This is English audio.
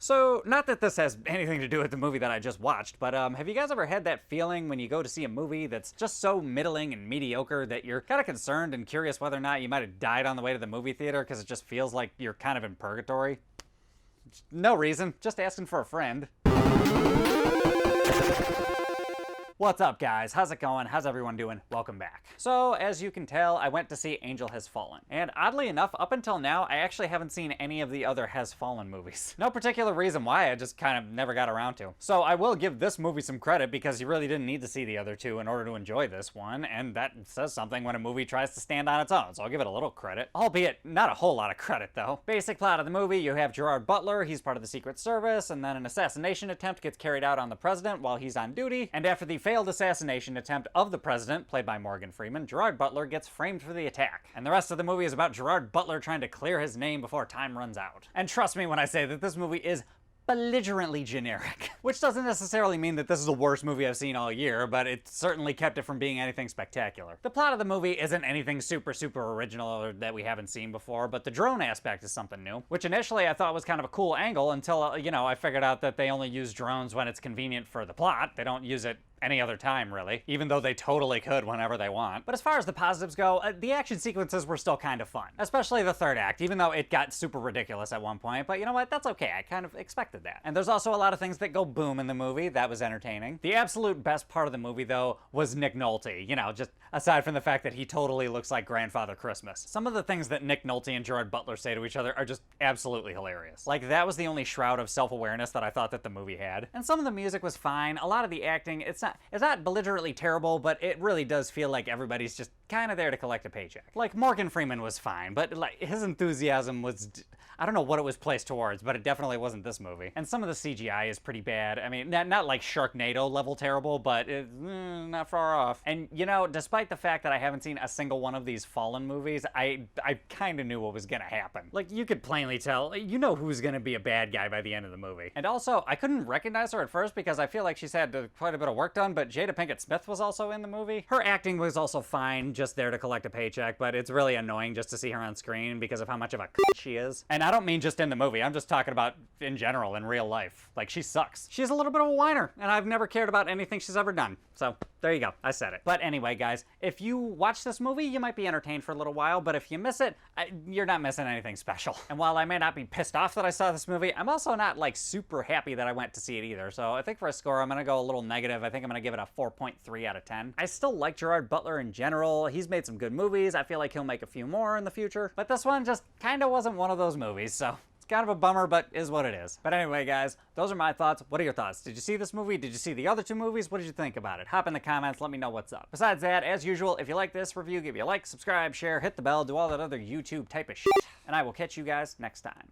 So, not that this has anything to do with the movie that I just watched, but have you guys ever had that feeling when you go to see a movie that's just so middling and mediocre that you're kind of concerned and curious whether or not you might have died on the way to the movie theater because it just feels like you're kind of in purgatory? No reason, just asking for a friend. What's up, guys? How's it going? How's everyone doing? Welcome back. So, as you can tell, I went to see Angel Has Fallen. And oddly enough, up until now, I actually haven't seen any of the other Has Fallen movies. No particular reason why, I just kind of never got around to. So I will give this movie some credit because you really didn't need to see the other two in order to enjoy this one, and that says something when a movie tries to stand on its own, so I'll give it a little credit. Albeit, not a whole lot of credit, though. Basic plot of the movie, you have Gerard Butler, he's part of the Secret Service, and then an assassination attempt gets carried out on the president while he's on duty, and after the failed assassination attempt of the president, played by Morgan Freeman, Gerard Butler gets framed for the attack. And the rest of the movie is about Gerard Butler trying to clear his name before time runs out. And trust me when I say that this movie is belligerently generic. Which doesn't necessarily mean that this is the worst movie I've seen all year, but it certainly kept it from being anything spectacular. The plot of the movie isn't anything super original or that we haven't seen before, but the drone aspect is something new, which initially I thought was kind of a cool angle until, I figured out that they only use drones when it's convenient for the plot. They don't use it any other time, really, even though they totally could whenever they want. But as far as the positives go, the action sequences were still kind of fun, especially the third act, even though it got super ridiculous at one point, but you know what, that's okay, I kind of expected that. And there's also a lot of things that go boom in the movie, that was entertaining. The absolute best part of the movie, though, was Nick Nolte, just aside from the fact that he totally looks like Grandfather Christmas. Some of the things that Nick Nolte and Gerard Butler say to each other are just absolutely hilarious. Like, that was the only shroud of self-awareness that I thought that the movie had. And some of the music was fine, a lot of the acting, it's not belligerently terrible, but it really does feel like everybody's just kind of there to collect a paycheck. Like, Morgan Freeman was fine, but like his enthusiasm was, I don't know what it was placed towards, but it definitely wasn't this movie. And some of the CGI is pretty bad. I mean, not like Sharknado level terrible, but it's not far off. And despite the fact that I haven't seen a single one of these Fallen movies, I kind of knew what was gonna happen. Like, you could plainly tell, who's gonna be a bad guy by the end of the movie. And also, I couldn't recognize her at first because I feel like she's had quite a bit of work done, but Jada Pinkett Smith was also in the movie. Her acting was also fine, just there to collect a paycheck, but it's really annoying just to see her on screen because of how much of a she is. And I don't mean just in the movie, I'm just talking about in general, in real life. Like, she sucks. She's a little bit of a whiner, and I've never cared about anything she's ever done. So, there you go, I said it. But anyway, guys, if you watch this movie, you might be entertained for a little while, but if you miss it, you're not missing anything special. And while I may not be pissed off that I saw this movie, I'm also not, like, super happy that I went to see it either. So I think for a score, I'm gonna go a little negative. I think I'm gonna give it a 4.3 out of 10. I still like Gerard Butler in general. He's made some good movies. I feel like he'll make a few more in the future. But this one just kind of wasn't one of those movies, so it's kind of a bummer, but is what it is. But anyway, guys, those are my thoughts. What are your thoughts? Did you see this movie? Did you see the other two movies? What did you think about it? Hop in the comments, let me know what's up. Besides that, as usual, if you like this review, give me a like, subscribe, share, hit the bell, do all that other YouTube type of shit, and I will catch you guys next time.